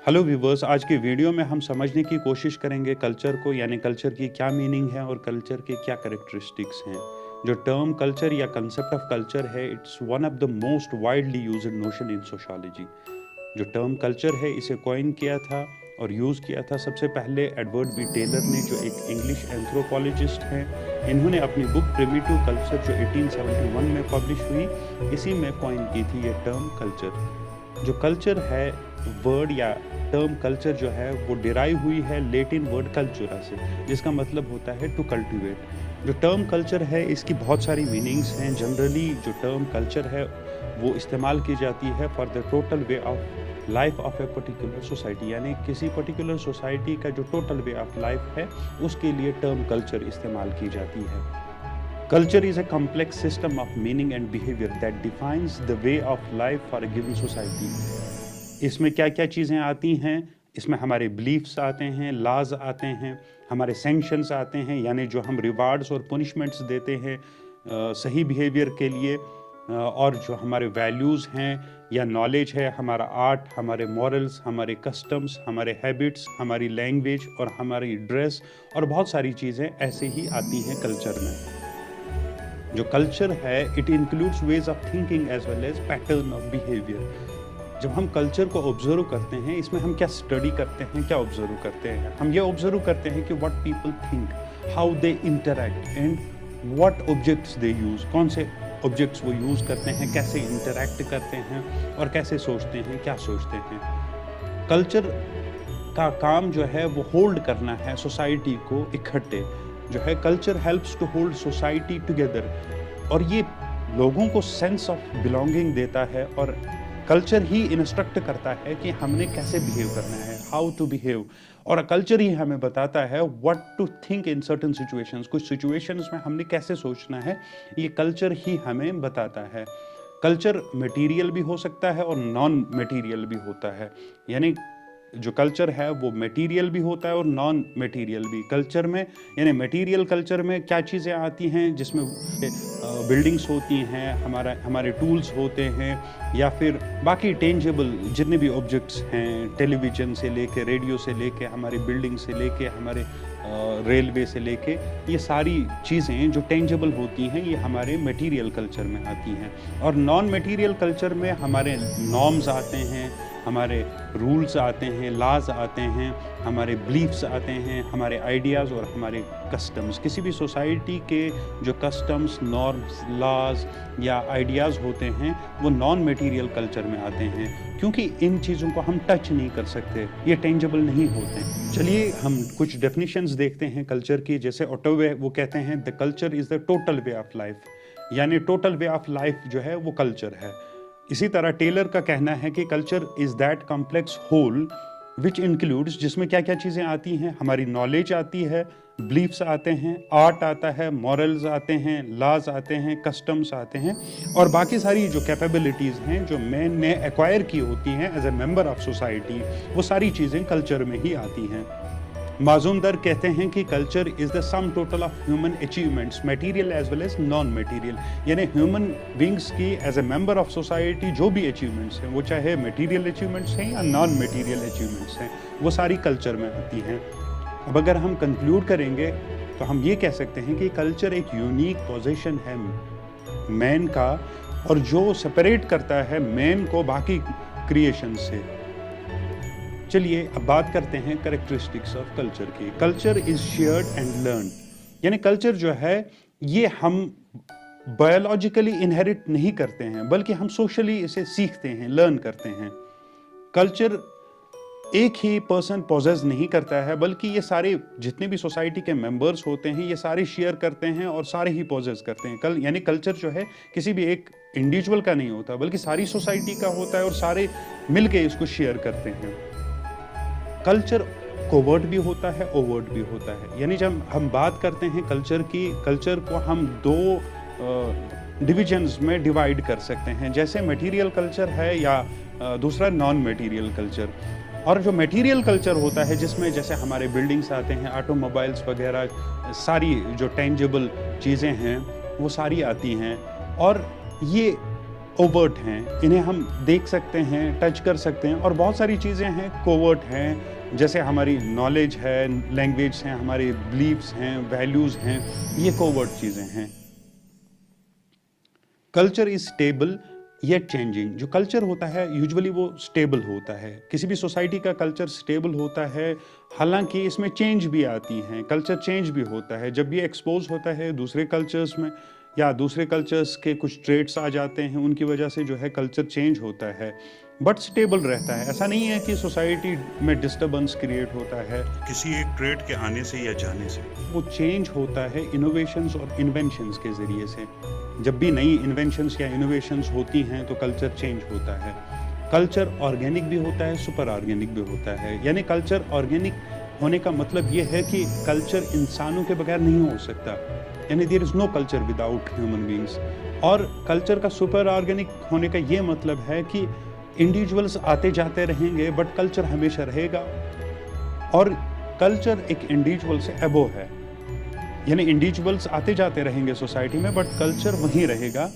Hello viewers, आज की video में हम समझने की कोशिश करेंगे कल्चर को, यानी कल्चर की क्या मीनिंग है और कल्चर के क्या कैरेक्टरिस्टिक्स हैं। जो टर्म कल्चर या कंसेप्ट ऑफ कल्चर है, it's one of the most widely used notion in sociology. जो टर्म कल्चर है, इसे कॉइन किया था और यूज़ किया था सबसे पहले एडवर्ड बी टेलर ने, जो एक इंग्लिश एंथ्रोपोलॉजिस्ट हैं। इन्होंने अपनी बुक प्रिमिटिव कल्चर जो 1871 में पब्लिश हुई, इसी में कॉइन की थी ये टर्म कल्चर। जो कल्चर है, वर्ड या टर्म कल्चर जो है वो डिराइव हुई है लेटिन वर्ड कल्चरा से, जिसका मतलब होता है टू कल्टिवेट। जो टर्म कल्चर है, इसकी बहुत सारी मीनिंग्स हैं। जनरली जो टर्म कल्चर है वो इस्तेमाल की जाती है for the total way of life of a particular society, यानी किसी पर्टिकुलर सोसाइटी का जो टोटल वे ऑफ लाइफ है उसके लिए टर्म कल्चर इस्तेमाल की जाती है। Culture is a complex system of meaning and behavior that defines the way of life for a given society। इसमें क्या क्या चीज़ें आती हैं? इसमें हमारे बिलीफ्स आते हैं, लाज आते हैं, हमारे सैंक्शंस आते हैं, यानी जो हम रिवार्ड्स और पनिशमेंट्स देते हैं सही बिहेवियर के लिए, और जो हमारे वैल्यूज़ हैं या नॉलेज है, हमारा आर्ट, हमारे मॉरल्स, हमारे कस्टम्स, हमारे हैबिट्स, हमारी लैंग्वेज और हमारी ड्रेस और बहुत सारी चीज़ें ऐसे ही आती हैं कल्चर में। जो कल्चर है, it includes ways of thinking as well as pattern of behaviour. जब हम कल्चर को ऑब्जर्व करते हैं, इसमें हम क्या स्टडी करते हैं, क्या ऑब्जर्व करते हैं? हम ये ऑब्जर्व करते हैं कि what people think, how they interact and what objects they use, कौन से ऑब्जेक्ट्स वो यूज़ करते हैं, कैसे इंटरैक्ट करते हैं और कैसे सोचते हैं, क्या सोचते हैं। कल्चर का काम जो है वो होल्ड करना है सोसाइटी को इकट्ठे। जो है culture helps to hold society together, और ये लोगों को सेंस ऑफ बिलोंगिंग देता है, और कल्चर ही इंस्ट्रक्ट करता है कि हमने कैसे बिहेव करना है, हाउ टू बिहेव, और कल्चर ही हमें बताता है what to think in certain situations. कुछ सिचुएशंस में हमने कैसे सोचना है, ये कल्चर ही हमें बताता है। कल्चर मटेरियल भी हो सकता है और नॉन मटेरियल भी होता है, यानी जो कल्चर है वो मटेरियल भी होता है और नॉन मटेरियल भी। कल्चर में, यानी मटेरियल कल्चर में क्या चीज़ें आती हैं, जिसमें बिल्डिंग्स होती हैं, हमारे टूल्स होते हैं, या फिर बाकी टेंजेबल जितने भी ऑब्जेक्ट्स हैं, टेलीविज़न से लेके, रेडियो से लेके, हमारी बिल्डिंग से लेके, हमारे रेलवे से लेके, ये सारी चीज़ें जो टेंजेबल होती हैं, ये हमारे मटेरियल कल्चर में आती हैं। और नॉन मटेरियल कल्चर में हमारे नॉर्म्स आते हैं, हमारे रूल्स आते हैं, लाज आते हैं, हमारे बिलीफ्स आते हैं, हमारे आइडियाज़ और हमारे कस्टम्स। किसी भी सोसाइटी के जो कस्टम्स, नॉर्म्स, लाज या आइडियाज़ होते हैं वो नॉन मटेरियल कल्चर में आते हैं, क्योंकि इन चीज़ों को हम टच नहीं कर सकते, ये टेंजेबल नहीं होते। चलिए हम कुछ डेफिनेशंस देखते हैं कल्चर की। जैसे ऑटोवे वो कहते हैं the culture is the total way of life, यानी टोटल वे ऑफ लाइफ जो है वो कल्चर है। इसी तरह टेलर का कहना है कि culture is that complex whole which includes, जिसमें क्या क्या चीज़ें आती हैं, हमारी नॉलेज आती है, बिलीफ्स आते हैं, आर्ट आता है, मॉरल्स आते हैं, लाज आते हैं, कस्टम्स आते हैं, और बाकी सारी जो कैपेबिलिटीज़ हैं जो मैन ने एक्वायर की होती हैं as a member of society, वो सारी चीज़ें कल्चर में ही आती हैं। माजूमदार कहते हैं कि culture is the sum total of human achievements, material as well as non material, यानी ह्यूमन बींग्स की as a member of society जो भी अचीवमेंट्स हैं, वो चाहे मटेरियल अचीवमेंट्स हैं या नॉन मटेरियल अचीवमेंट्स हैं, वो सारी कल्चर में आती हैं। अब अगर हम कंक्लूड करेंगे तो हम ये कह सकते हैं कि कल्चर एक यूनिक पोजीशन है मैन का, और जो सेपरेट करता है मैन को बाकी क्रिएशन से। चलिए अब बात करते हैं कैरेक्टरिस्टिक्स ऑफ कल्चर की। Culture is shared and learn, यानी कल्चर जो है ये हम बायोलॉजिकली इनहेरिट नहीं करते हैं, बल्कि हम सोशली इसे सीखते हैं, लर्न करते हैं। कल्चर एक ही पर्सन पोजेस नहीं करता है, बल्कि ये सारे जितने भी सोसाइटी के मेंबर्स होते हैं ये सारे शेयर करते हैं और सारे ही पोजेस करते हैं। यानी कल्चर जो है किसी भी एक इंडिविजुअल का नहीं होता, बल्कि सारी सोसाइटी का होता है और सारे मिलके इसको शेयर करते हैं। कल्चर कोवर्ट भी होता है, ओवर्ट भी होता है, यानी जब हम बात करते हैं कल्चर की, कल्चर को हम दो डिविजन्स में डिवाइड कर सकते हैं, जैसे मटेरियल कल्चर है या दूसरा नॉन मटेरियल कल्चर। और जो मटेरियल कल्चर होता है जिसमें जैसे हमारे बिल्डिंग्स आते हैं, ऑटोमोबाइल्स वगैरह, सारी जो टेंजेबल चीज़ें हैं वो सारी आती हैं, और ये ओवर्ट हैं, इन्हें हम देख सकते हैं, टच कर सकते हैं, और बहुत सारी चीज़ें हैं कोवर्ट हैं, जैसे हमारी नॉलेज है, लैंग्वेज हैं, हमारे बिलीव्स हैं, वैल्यूज़ हैं, ये कोवर्ट चीज़ें हैं। Culture is stable yet changing. जो कल्चर होता है यूजुअली वो स्टेबल होता है, किसी भी सोसाइटी का कल्चर स्टेबल होता है, हालांकि इसमें चेंज भी आती हैं, कल्चर चेंज भी होता है जब ये एक्सपोज होता है दूसरे कल्चर्स में, या दूसरे कल्चर्स के कुछ ट्रेड्स आ जाते हैं, उनकी वजह से जो है कल्चर चेंज होता है, बट स्टेबल रहता है। ऐसा नहीं है कि सोसाइटी में डिस्टर्बेंस क्रिएट होता है किसी एक ट्रेड के आने से या जाने से। वो चेंज होता है इनोवेशंस और इन्वेंशंस के ज़रिए से। जब भी नई इन्वेंशंस या इनोवेशंस होती हैं तो कल्चर चेंज होता है। कल्चर ऑर्गेनिक भी होता है, सुपर ऑर्गेनिक भी होता है। यानी कल्चर ऑर्गेनिक होने का मतलब ये है कि कल्चर इंसानों के बगैर नहीं हो सकता, यानी there is no culture without human beings. और कल्चर का सुपर ऑर्गेनिक होने का ये मतलब है कि इंडिविजुअल्स आते जाते रहेंगे बट कल्चर हमेशा रहेगा, और कल्चर एक इंडिविजुअल से अबोव है, यानी इंडिविजुअल्स आते जाते रहेंगे सोसाइटी में बट कल्चर वहीं रहेगा।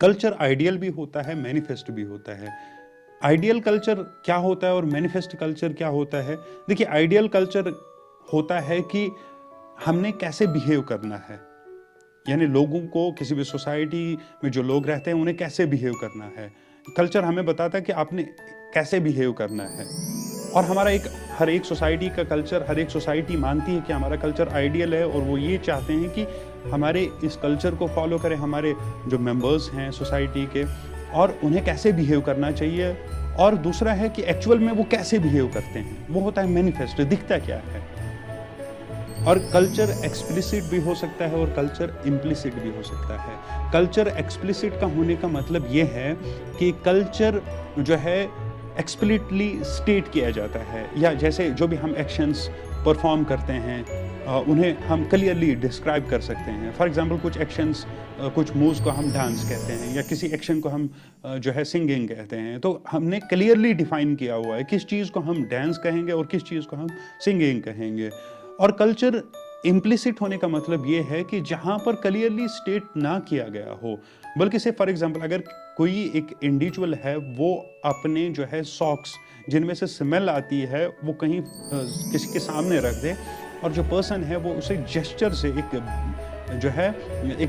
कल्चर आइडियल भी होता है, मैनिफेस्ट भी होता है। आइडियल कल्चर क्या होता है और मैनिफेस्ट कल्चर क्या होता है? देखिए, आइडियल कल्चर होता है कि हमने कैसे बिहेव करना है, यानी लोगों को, किसी भी सोसाइटी में जो लोग रहते हैं उन्हें कैसे बिहेव करना है। कल्चर हमें बताता है कि आपने कैसे बिहेव करना है। और हमारा हर एक सोसाइटी का कल्चर, हर एक सोसाइटी मानती है कि हमारा कल्चर आइडियल है, और वो ये चाहते हैं कि हमारे इस कल्चर को फॉलो करें हमारे जो मेंबर्स हैं सोसाइटी के, और उन्हें कैसे बिहेव करना चाहिए। और दूसरा है कि एक्चुअल में वो कैसे बिहेव करते हैं, वो होता है मैनिफेस्टो, दिखता क्या है। और कल्चर एक्सप्लिसिट भी हो सकता है और कल्चर इम्प्लिसिट भी हो सकता है। कल्चर एक्सप्लिसिट का होने का मतलब ये है कि कल्चर जो है एक्सप्लिटली स्टेट किया जाता है, या जैसे जो भी हम एक्शंस परफॉर्म करते हैं उन्हें हम क्लियरली डिस्क्राइब कर सकते हैं। फॉर एग्जांपल कुछ एक्शंस, कुछ मूव्स को हम डांस कहते हैं, या किसी एक्शन को हम जो है सिंगिंग कहते हैं। तो हमने क्लियरली डिफाइन किया हुआ है किस चीज़ को हम डांस कहेंगे और किस चीज़ को हम सिंगिंग कहेंगे। और कल्चर इम्प्लिसिट होने का मतलब ये है कि जहाँ पर क्लियरली स्टेट ना किया गया हो, बल्कि से फॉर एग्जांपल अगर कोई एक इंडिविजुअल है, वो अपने जो है सॉक्स जिनमें से स्मेल आती है वो कहीं किसी के सामने रख दे, और जो पर्सन है वो उसे जेस्चर से एक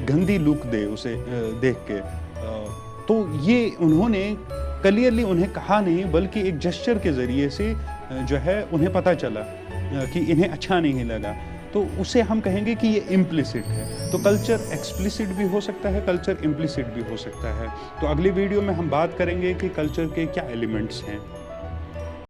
गंदी लुक दे उसे देख के, तो ये उन्होंने क्लियरली उन्हें कहा नहीं, बल्कि एक जेस्चर के ज़रिए से जो है उन्हें पता चला कि इन्हें अच्छा नहीं लगा, तो उसे हम कहेंगे कि ये इम्प्लिसिट है। तो कल्चर एक्सप्लिसिट भी हो सकता है, कल्चर इम्प्लिसिट भी हो सकता है। तो अगली वीडियो में हम बात करेंगे कि कल्चर के क्या एलिमेंट्स हैं।